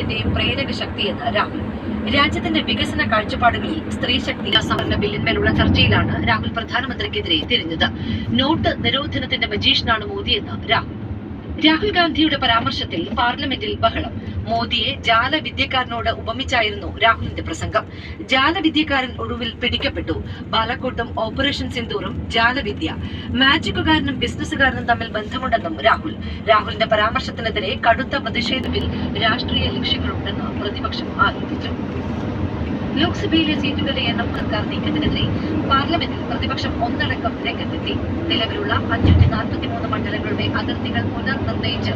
എല്ലാത്തിന്റെയും പ്രേരക ശക്തിയെന്ന് രാഹുൽ. രാജ്യത്തിന്റെ വികസന കാഴ്ചപ്പാടുകളിൽ സ്ത്രീ ശക്തി സംവരണ ബില്ലിന്മേലുള്ള ചർച്ചയിലാണ് രാഹുൽ പ്രധാനമന്ത്രിക്കെതിരെ തിരിഞ്ഞത്. നോട്ട് നിരോധനത്തിന്റെ മജീഷ്യനാണ് മോദിയെന്ന് രാഹുൽ ഗാന്ധിയുടെ പരാമർശത്തിൽ പാർലമെന്റിൽ ബഹളം. മോദിയെ ജാലവിദ്യക്കാരനോട് ഉപമിച്ചായിരുന്നു രാഹുലിന്റെ പ്രസംഗം. ജാലവിദ്യക്കാരൻ ഒടുവിൽ പിടിക്കപ്പെട്ടു. ബാലക്കോട്ടും ഓപ്പറേഷൻ സിന്ദൂറും ജാലവിദ്യ. മാജിക്കുകാരനും ബിസിനസ്സുകാരനും തമ്മിൽ ബന്ധമുണ്ടെന്നും രാഹുലിന്റെ പരാമർശത്തിനെതിരെ കടുത്ത പ്രതിഷേധത്തിൽ രാഷ്ട്രീയ ലക്ഷ്യങ്ങളുണ്ടെന്ന് പ്രതിപക്ഷം ആരോപിച്ചു. ലോക്സഭയിലെ സീറ്റുകളുടെ എണ്ണം സർക്കാർ നീക്കത്തിനെതിരെ പാർലമെന്റിൽ പ്രതിപക്ഷം ഒന്നടങ്കം രംഗത്തെത്തി. നിലവിലുള്ള 543 മണ്ഡലങ്ങളുടെ അതിർത്തികൾ പുനർനിർണയിച്ച്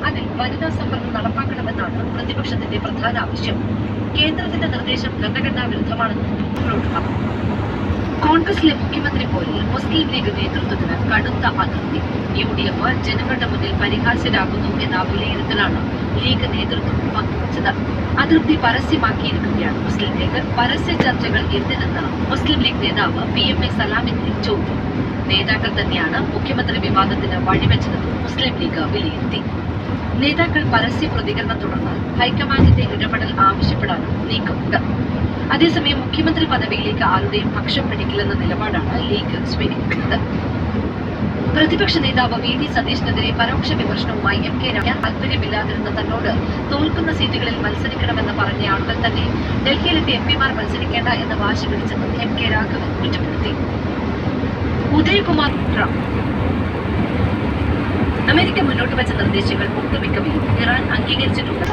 അതിൽ വനിതാ സംവരണം നടപ്പാക്കണമെന്നാണ് പ്രതിപക്ഷത്തിന്റെ പ്രധാന ആവശ്യം. കേന്ദ്രത്തിന്റെ നിർദ്ദേശം ഭരണഘടനാ വിരുദ്ധമാണെന്നും കോൺഗ്രസിലെ മുഖ്യമന്ത്രി പോലെ മുസ്ലിം ലീഗ് നേതൃത്വത്തിന് കടുത്ത അതിർത്തി. UDF ജനങ്ങളുടെ മുന്നിൽ പരിഹാസ്യരാകുന്നു എന്ന വിലയിരുത്തലാണ് ലീഗ് നേതൃത്വം പങ്കുവച്ചത്. അതിർത്തി പരസ്യമാക്കിയിരിക്കുകയാണ് മുസ്ലിം ലീഗ്. പരസ്യ ചർച്ചകൾ എന്തിനെന്ന് മുസ്ലിം ലീഗ് നേതാവ് PMA സലാമിന്റെ ചോദ്യം. നേതാക്കൾ തന്നെയാണ് മുഖ്യമന്ത്രി വിവാദത്തിന് വഴിവെച്ചതെന്ന് മുസ്ലിം ലീഗ് വിലയിരുത്തി. നേതാക്കൾ പരസ്യ പ്രതികരണം തുടർന്നാൽ ഹൈക്കമാൻഡിന്റെ ഇടപെടൽ ആവശ്യപ്പെടാനും നീക്കമുണ്ട്. അതേസമയം മുഖ്യമന്ത്രി പദവിയിലേക്ക് ആരുടെയും പക്ഷം പിടിക്കില്ലെന്ന നിലപാടാണ് ലീഗ് സ്വീകരിക്കുന്നത്. പ്രതിപക്ഷ നേതാവ് VD സതീഷിനെതിരെ പരോക്ഷ വിമർശനവുമായി MK രാഘവൻ താല്പര്യമില്ലാതിരുന്ന തന്നോട് തോൽക്കുന്ന സീറ്റുകളിൽ മത്സരിക്കണമെന്ന് പറഞ്ഞ ആളുകൾ തന്നെ ഡൽഹിയിലെത്തി MP-മാർ മത്സരിക്കേണ്ട എന്ന് വാശി പിടിച്ചെന്നും MK രാഘവൻ കുറ്റപ്പെടുത്തി. ഉദയകുമാർ ട്രംപ് അമേരിക്ക മുന്നോട്ട് വെച്ച നിർദ്ദേശങ്ങൾ ഒട്ടുമിക്കവയും ഇറാൻ അംഗീകരിച്ചിട്ടുണ്ട്.